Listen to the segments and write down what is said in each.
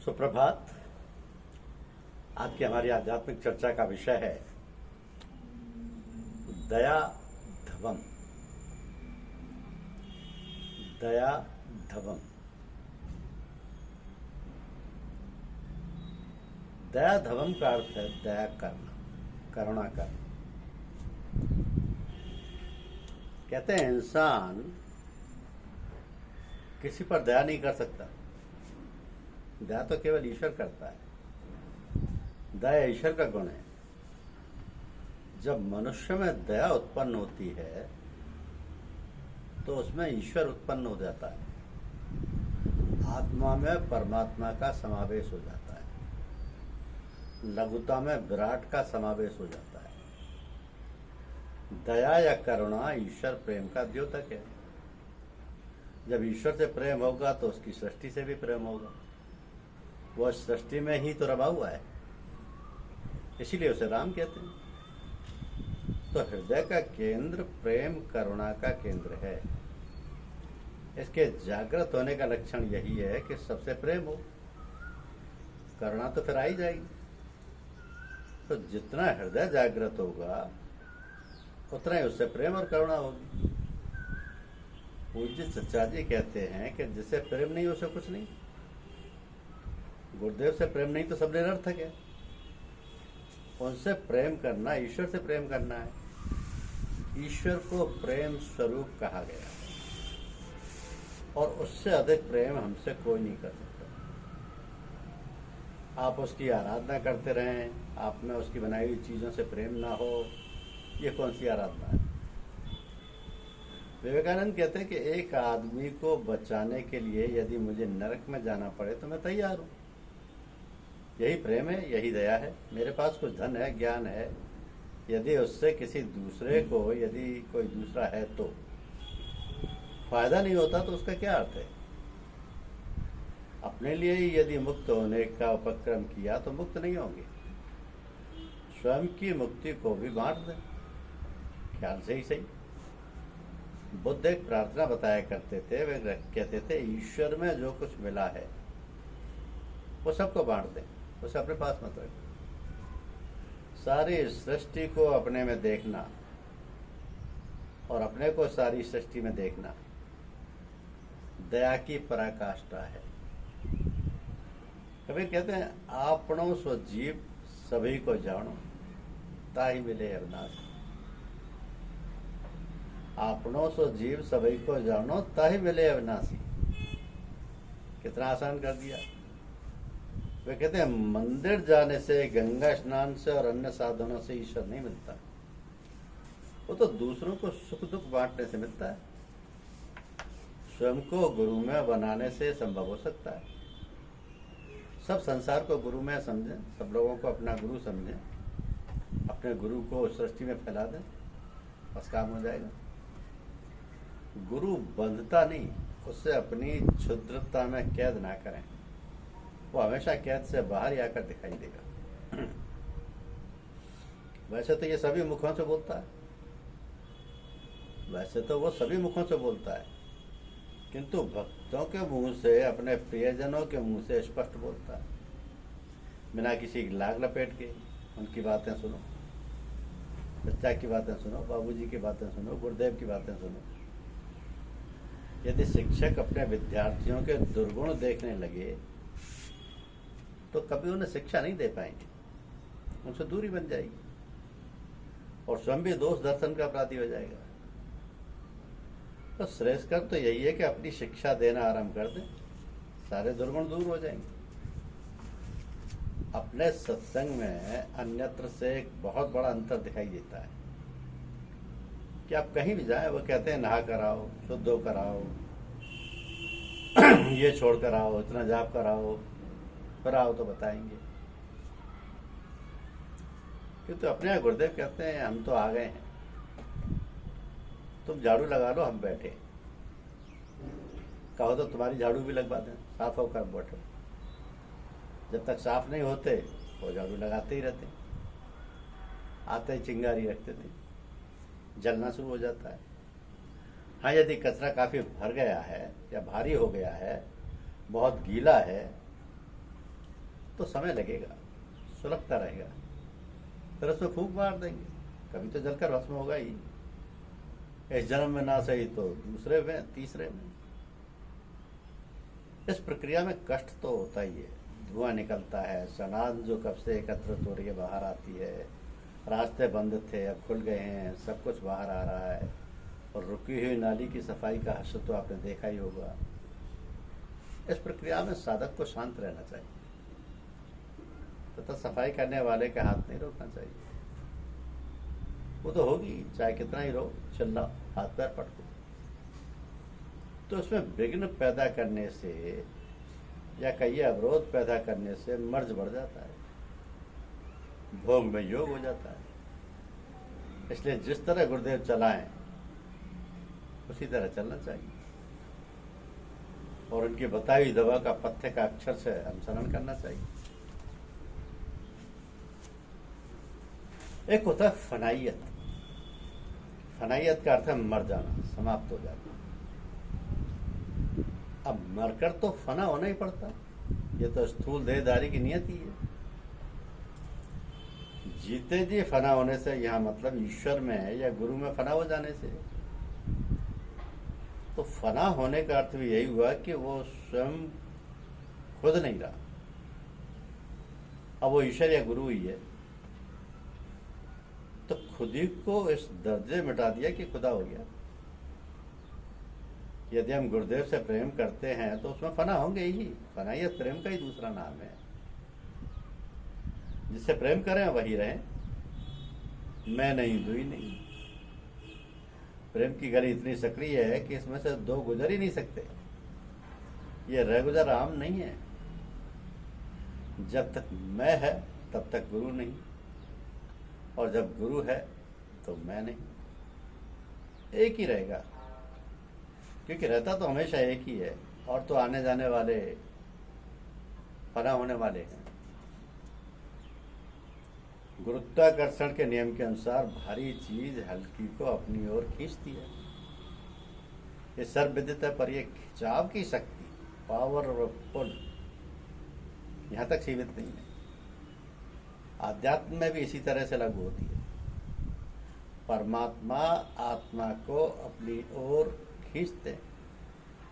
सुप्रभात। आज की हमारी आध्यात्मिक चर्चा का विषय है दया धवम। दया धवम। दया धवम का अर्थ है दया करना, करुणा करना। कहते हैं इंसान किसी पर दया नहीं कर सकता, दया तो केवल ईश्वर करता है। दया ईश्वर का गुण है। जब मनुष्य में दया उत्पन्न होती है तो उसमें ईश्वर उत्पन्न हो जाता है, आत्मा में परमात्मा का समावेश हो जाता है, लघुता में विराट का समावेश हो जाता है। दया या करुणा ईश्वर प्रेम का द्योतक है। जब ईश्वर से प्रेम होगा तो उसकी सृष्टि से भी प्रेम होगा। वह सृष्टि में ही तो रमा हुआ है, इसीलिए उसे राम कहते हैं। तो हृदय का केंद्र प्रेम करुणा का केंद्र है। इसके जागृत होने का लक्षण यही है कि सबसे प्रेम हो, करुणा तो फिर आ ही जाएगी। तो जितना हृदय जागृत होगा उतना ही उससे प्रेम और करुणा होगी। पूज्य चचा जी कहते हैं कि जिससे प्रेम नहीं उसे कुछ नहीं। गुरुदेव से प्रेम नहीं तो सब निरर्थक है। उनसे प्रेम करना ईश्वर से प्रेम करना है। ईश्वर को प्रेम स्वरूप कहा गया और उससे अधिक प्रेम हमसे कोई नहीं कर सकता। आप उसकी आराधना करते रहें, आप में उसकी बनाई हुई चीजों से प्रेम ना हो, ये कौन सी आराधना है? विवेकानंद कहते हैं कि एक आदमी को बचाने के लिए यदि मुझे नरक में जाना पड़े तो मैं तैयार हूं। यही प्रेम है, यही दया है। मेरे पास कुछ धन है, ज्ञान है, यदि उससे किसी दूसरे को, यदि कोई दूसरा है तो फायदा नहीं होता तो उसका क्या अर्थ है? अपने लिए ही यदि मुक्त होने का उपक्रम किया तो मुक्त नहीं होंगे। स्वयं की मुक्ति को भी बांट दें, ख्याल से ही सही। बुद्ध एक प्रार्थना बताया करते थे। वे कहते थे ईश्वर में जो कुछ मिला है वो सबको बांट दें, उसे अपने पास मत रखें। सारी सृष्टि को अपने में देखना और अपने को सारी सृष्टि में देखना दया की पराकाष्ठा है। कभी कहते हैं आपनो स्व जीव सभी को जानो ताहि मिले अविनाशी। आपनो स्व जीव सभी को जानो ताहि मिले अविनाशी। कितना आसान कर दिया। वे कहते हैं मंदिर जाने से, गंगा स्नान से और अन्य साधनों से ईश्वर नहीं मिलता। वो तो दूसरों को सुख दुख बांटने से मिलता है। स्वयं को गुरु में बनाने से संभव हो सकता है। सब संसार को गुरु में समझें, सब लोगों को अपना गुरु समझें, अपने गुरु को सृष्टि में फैला दें, बस काम हो जाएगा। गुरु बंधता नहीं, उससे अपनी क्षुद्रता में कैद ना करें। वो हमेशा कैद से बाहर ही आकर दिखाई देगा। वैसे तो ये सभी मुखों से बोलता है, वैसे तो वो सभी मुखों से बोलता है, किंतु भक्तों के मुंह से, अपने प्रियजनों के मुंह से स्पष्ट बोलता है। बिना किसी लाग लपेट के उनकी बातें सुनो, बच्चा की बातें सुनो, बाबूजी की बातें सुनो, गुरुदेव की बातें सुनो। यदि शिक्षक अपने विद्यार्थियों के दुर्गुण देखने लगे तो कभी उन्हें शिक्षा नहीं दे पाएंगे, उनसे दूरी बन जाएगी और स्वयं भी दोष दर्शन का अपराधी हो जाएगा। तो श्रेष्ठकर तो यही है कि अपनी शिक्षा देना आरंभ कर दें, सारे दुर्गुण दूर हो जाएंगे। अपने सत्संग में अन्यत्र से एक बहुत बड़ा अंतर दिखाई देता है कि आप कहीं भी जाएं, वो कहते हैं नहा कर आओ, शुद्ध होकर आओ, ये छोड़ कर आओ, इतना जाप कराओ, फिर आओ तो बताएंगे। क्योंकि अपने यहाँ गुरुदेव कहते हैं हम तो आ गए हैं, तुम झाड़ू लगा लो, हम बैठे। कहो तो तुम्हारी झाड़ू भी लगवा दें, साफ होकर बैठो। जब तक साफ नहीं होते वो झाड़ू लगाते ही रहते, आते ही चिंगारी रखते थे, जलना शुरू हो जाता है। हाँ, यदि कचरा काफी भर गया है या भारी हो गया है, बहुत गीला है, तो समय लगेगा, सुलगता रहेगा, फिर उसमें फूंक मार देंगे, कभी तो जलकर भस्म होगा ही। इस जन्म में ना सही तो दूसरे में, तीसरे में। इस प्रक्रिया में कष्ट तो होता ही है। धुआं निकलता है, सनाद जो कब से एकत्रित हो रही है बाहर आती है, रास्ते बंद थे अब खुल गए हैं, सब कुछ बाहर आ रहा है। और रुकी हुई नाली की सफाई का हश्र तो आपने देखा ही होगा। इस प्रक्रिया में साधक को शांत रहना चाहिए तथा सफाई करने वाले के हाथ नहीं रोकना चाहिए। वो तो होगी, चाहे कितना ही रो, चिल्लाओ, हाथ पैर पटको। तो उसमें विघ्न पैदा करने से या कई अवरोध पैदा करने से मर्ज बढ़ जाता है, भोग में योग हो जाता है। इसलिए जिस तरह गुरुदेव चलाएं उसी तरह चलना चाहिए और उनकी बताई हुई दवा का पथ्य का अक्षर से अनुसरण करना चाहिए। एक होता है फनाइयत। फनाइयत का अर्थ है मर जाना, समाप्त हो जाना। अब मरकर तो फना होना ही पड़ता, ये तो स्थूल देहधारी की नियति है। जीते जी फना होने से यहाँ मतलब ईश्वर में या गुरु में फना हो जाने से। तो फना होने का अर्थ भी यही हुआ कि वो स्वयं खुद नहीं रहा, अब वो ईश्वर या गुरु ही है। तो खुद ही को इस दर्जे मिटा दिया कि खुदा हो गया। यदि हम गुरुदेव से प्रेम करते हैं तो उसमें फना होंगे ही। फनाइयत प्रेम का ही दूसरा नाम है। जिससे प्रेम करें वही रहें, मैं नहीं, दुई नहीं। प्रेम की गली इतनी सक्रिय है कि इसमें से दो गुजर ही नहीं सकते। ये रह गुजर आम नहीं है। जब तक मैं है तब तक गुरु नहीं, और जब गुरु है तो मैं नहीं। एक ही रहेगा, क्योंकि रहता तो हमेशा एक ही है, और तो आने जाने वाले, फना होने वाले हैं। गुरुत्वाकर्षण के नियम के अनुसार भारी चीज हल्की को अपनी ओर खींचती है। ये सर्वविदित है, पर ये खिंचाव की शक्ति, पावर और पुल यहां तक सीमित नहीं है। अध्यात्म में भी इसी तरह से लागू होती है। परमात्मा आत्मा को अपनी ओर खींचते हैं,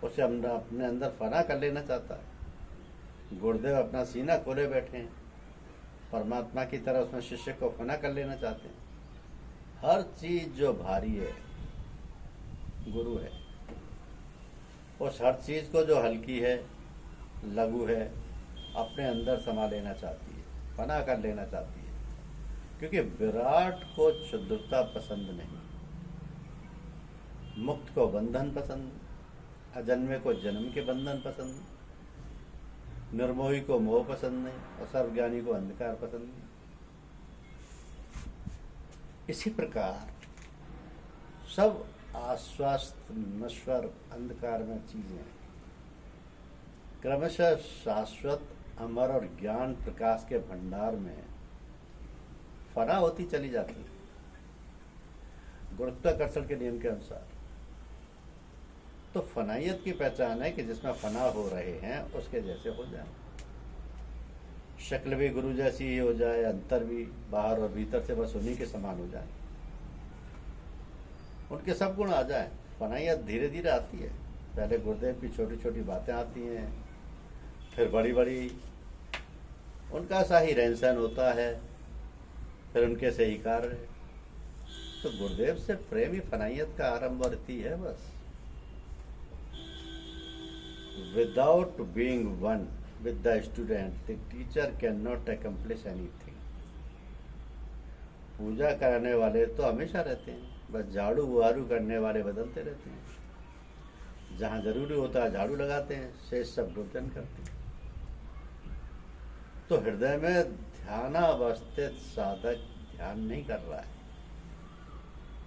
उसे अपने अंदर फना कर लेना चाहता है। गुरुदेव अपना सीना खोले बैठे हैं, परमात्मा की तरह उसमें शिष्य को फना कर लेना चाहते हैं। हर चीज जो भारी है गुरु है, उस हर चीज को जो हल्की है, लघु है, अपने अंदर समा लेना चाहती है, फना कर लेना चाहती है। क्योंकि विराट को क्षुद्रता पसंद नहीं, मुक्त को बंधन पसंद, अजन्मे को जन्म के बंधन पसंद, निर्मोही को मोह पसंद नहीं, और सर्वज्ञानी को अंधकार पसंद नहीं। इसी प्रकार सब आश्वस्त नश्वर अंधकार में चीजें क्रमशः शाश्वत अमर और ज्ञान प्रकाश के भंडार में फना होती चली जाती है, गुरुत्वाकर्षण के नियम के अनुसार। तो फनाइयत की पहचान है कि जिसमें फना हो रहे हैं उसके जैसे हो जाए। शक्ल भी गुरु जैसी ही हो जाए, अंतर भी बाहर और भीतर से बस उन्हीं के समान हो जाए, उनके सब गुण आ जाए। फनाइयत धीरे धीरे आती है। पहले गुरुदेव की छोटी छोटी बातें आती हैं, फिर बड़ी बड़ी उनका सा ही रहन सहन होता है, फिर उनके से ही कार्य। तो गुरुदेव से प्रेम ही फनाइयत का आरंभ और इति है बस। Without being one with the student, the teacher cannot accomplish anything. पूजा कराने वाले तो हमेशा रहते हैं, बस झाड़ू बुहारू करने वाले बदलते रहते हैं। जहाँ जरूरी होता है झाड़ू लगाते हैं, शेष सब भोजन करते हैं। तो हृदय में ध्यानावस्थित साधक ध्यान नहीं कर रहा है,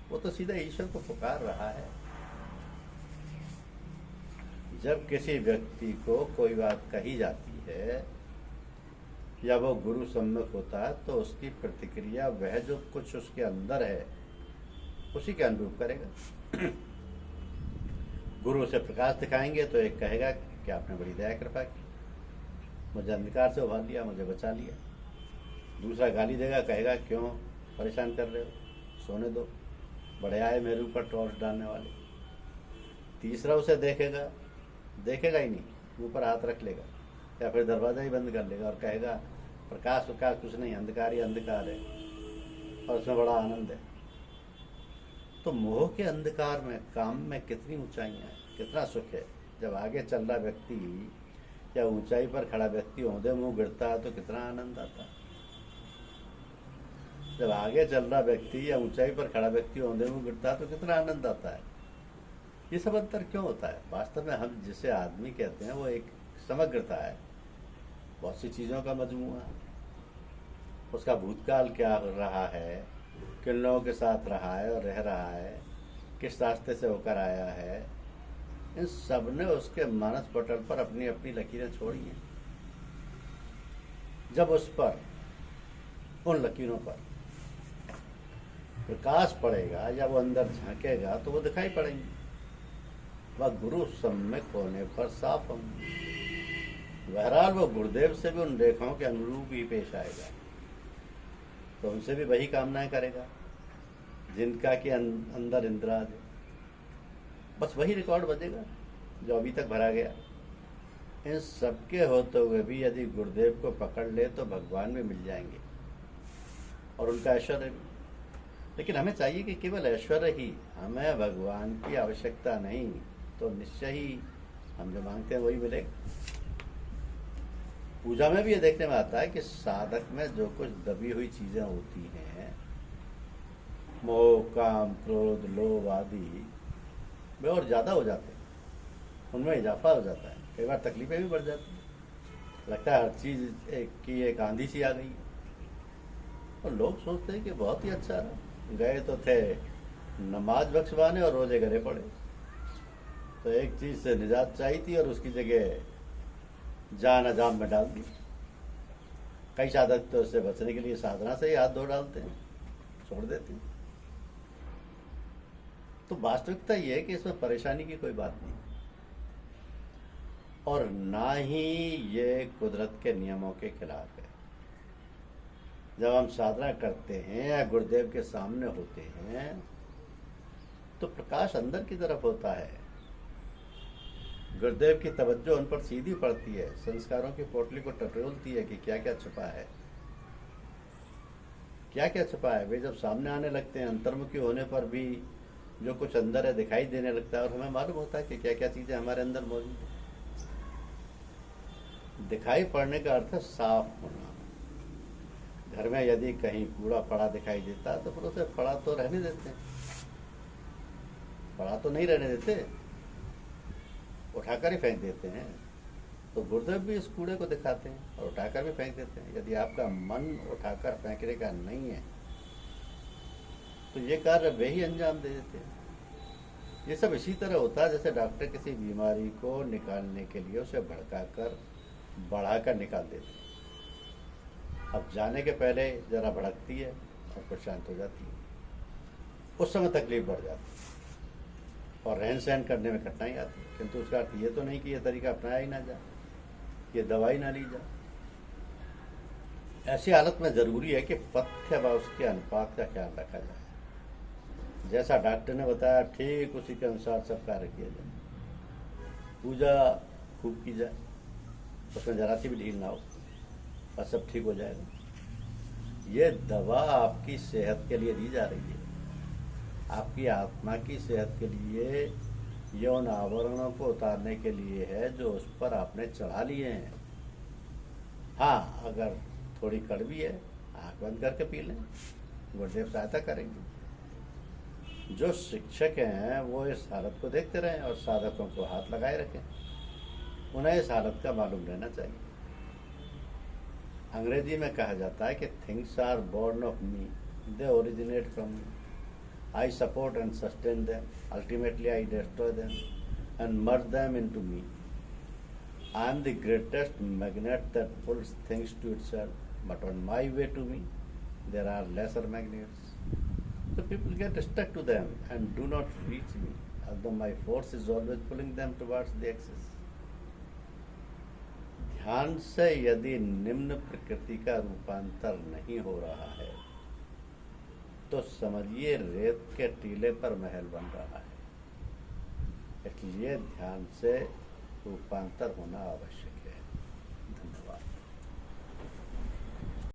वो तो सीधा ईश्वर को पुकार रहा है। जब किसी व्यक्ति को कोई बात कही जाती है या वो गुरु सम्मुख होता है तो उसकी प्रतिक्रिया वह जो कुछ उसके अंदर है उसी के अनुरूप करेगा। गुरु उसे प्रकाश दिखाएंगे तो एक कहेगा कि आपने बड़ी दया कृपा की, मुझे अंधकार से उभार लिया, मुझे बचा लिया। दूसरा गाली देगा, कहेगा क्यों परेशान कर रहे हो, सोने दो, बड़े आए मेरे ऊपर टॉर्च डालने वाले। तीसरा उसे देखेगा, देखेगा ही नहीं, मुंह पर हाथ रख लेगा या फिर दरवाज़ा ही बंद कर लेगा और कहेगा प्रकाश प्रकाश कुछ नहीं, अंधकार ही अंधकार है, और उसमें बड़ा आनंद है। तो मोह के अंधकार में, काम में कितनी ऊंचाइयाँ हैं, कितना सुख है। जब आगे चल रहा व्यक्ति या ऊंचाई पर खड़ा व्यक्ति औंधे मुंह गिरता है तो कितना आनंद आता है। जब आगे चल रहा व्यक्ति या ऊंचाई पर खड़ा व्यक्ति औंधे मुंह गिरता है तो कितना आनंद आता है। ये सब अंतर क्यों होता है? वास्तव में हम जिसे आदमी कहते हैं वो एक समग्रता है, बहुत सी चीज़ों का मजमूआ है। उसका भूतकाल क्या रहा है, किन लोगों के साथ रहा है और रह रहा है, किस रास्ते से होकर आया है, इन सब ने उसके मानस पटल पर अपनी अपनी लकीरें छोड़ी हैं। जब उस पर, उन लकीरों पर प्रकाश पड़ेगा या वो अंदर झांकेगा तो वो दिखाई पड़ेंगी। वह गुरु सम्यक होने पर साफ होंगे। बहरहाल वो गुरुदेव से भी उन रेखाओं के अनुरूप ही पेश आएगा, तो उनसे भी वही कामनाएं करेगा जिनका कि अंदर इंद्राज है। बस वही रिकॉर्ड बजेगा जो अभी तक भरा गया। इन सबके होते हुए भी यदि गुरुदेव को पकड़ ले तो भगवान भी मिल जाएंगे और उनका ऐश्वर्य भी। लेकिन हमें चाहिए कि केवल ऐश्वर्य ही, हमें भगवान की आवश्यकता नहीं, तो निश्चय ही हम जो मांगते हैं वही मिलेगा। पूजा में भी ये देखने में आता है कि साधक में जो कुछ दबी हुई चीजें होती हैं, मोह, काम, क्रोध, लोभ आदि, वे और ज्यादा हो जाते हैं, उनमें इजाफा हो जाता है। कई बार तकलीफें भी बढ़ जाती हैं, लगता है हर चीज की एक आंधी सी आ गई है। और लोग सोचते हैं कि बहुत ही अच्छा रहा, गए तो थे नमाज बख्शवाने और रोजे घरे पड़े, तो एक चीज से निजात चाहिए थी और उसकी जगह जान अजाम में डाल दी। कई साधक तो उससे बचने के लिए साधना से ही हाथ धो डालते हैं, छोड़ देते हैं। तो वास्तविकता यह है कि इसमें परेशानी की कोई बात नहीं, और ना ही ये कुदरत के नियमों के खिलाफ है। जब हम साधना करते हैं या गुरुदेव के सामने होते हैं तो प्रकाश अंदर की तरफ होता है, गुरुदेव की तवज्जो उन पर सीधी पड़ती है, संस्कारों की पोटली को टटोलती है कि क्या क्या छुपा है, क्या क्या छुपा है। वे जब सामने आने लगते हैं, अंतर्मुखी होने पर भी जो कुछ अंदर है दिखाई देने लगता है और हमें मालूम होता है कि क्या क्या चीजें हमारे अंदर मौजूद है। दिखाई पड़ने का अर्थ है साफ होना। घर में यदि कहीं कूड़ा पड़ा दिखाई देता है तो फिर उसे पड़ा तो रहने देते हैं, पड़ा तो नहीं रहने देते, उठाकर ही फेंक देते हैं। तो गुरुदेव भी इस कूड़े को दिखाते हैं और उठाकर भी फेंक देते हैं। यदि आपका मन उठाकर फेंकने का नहीं है तो ये कार्य वे ही अंजाम दे देते हैं। ये सब इसी तरह होता है जैसे डॉक्टर किसी बीमारी को निकालने के लिए उसे भड़काकर बढ़ाकर निकाल देते हैं। अब जाने के पहले जरा भड़कती है और फिर शांत हो जाती है, उस समय तकलीफ बढ़ जाती है और रहन सहन करने में कठिनाई आती है। किंतु उसका अर्थ ये तो नहीं कि यह तरीका अपनाया ही ना जाए, ये दवाई ना ली जाए। ऐसी हालत में जरूरी है कि पथ्य व उसके अनुपात का ख्याल रखा जाए। जैसा डॉक्टर ने बताया ठीक उसी के अनुसार सब कार्य किया जाए। पूजा खूब की जाए, उसमें जरा सी भी ढील ना हो और सब ठीक हो जाएगा। ये दवा आपकी सेहत के लिए दी जा रही है, आपकी आत्मा की सेहत के लिए, यौन आवरणों को उतारने के लिए है जो उस पर आपने चढ़ा लिए हैं। हाँ, अगर थोड़ी कड़वी है आँख बंद करके पी लें, गुरुदेव सहायता करेंगे। जो शिक्षक हैं वो इस हालत को देखते रहें और साधकों को हाथ लगाए रखें, उन्हें इस हालत का मालूम रहना चाहिए। अंग्रेजी में कहा जाता है कि things are born of me, they originate from me, I support and sustain them, ultimately I destroy them and merge them into me. I am the greatest magnet that pulls things to itself, but on my way to me there are lesser magnets. So people get stuck to them and do not reach me, although my force is always pulling them towards the axis. ध्यान से यदि निम्न प्रकृति का रूपांतर नहीं हो रहा है तो समझिए रेत के टीले पर महल बन रहा है। इसलिए ध्यान से रूपांतर होना आवश्यक है। धन्यवाद।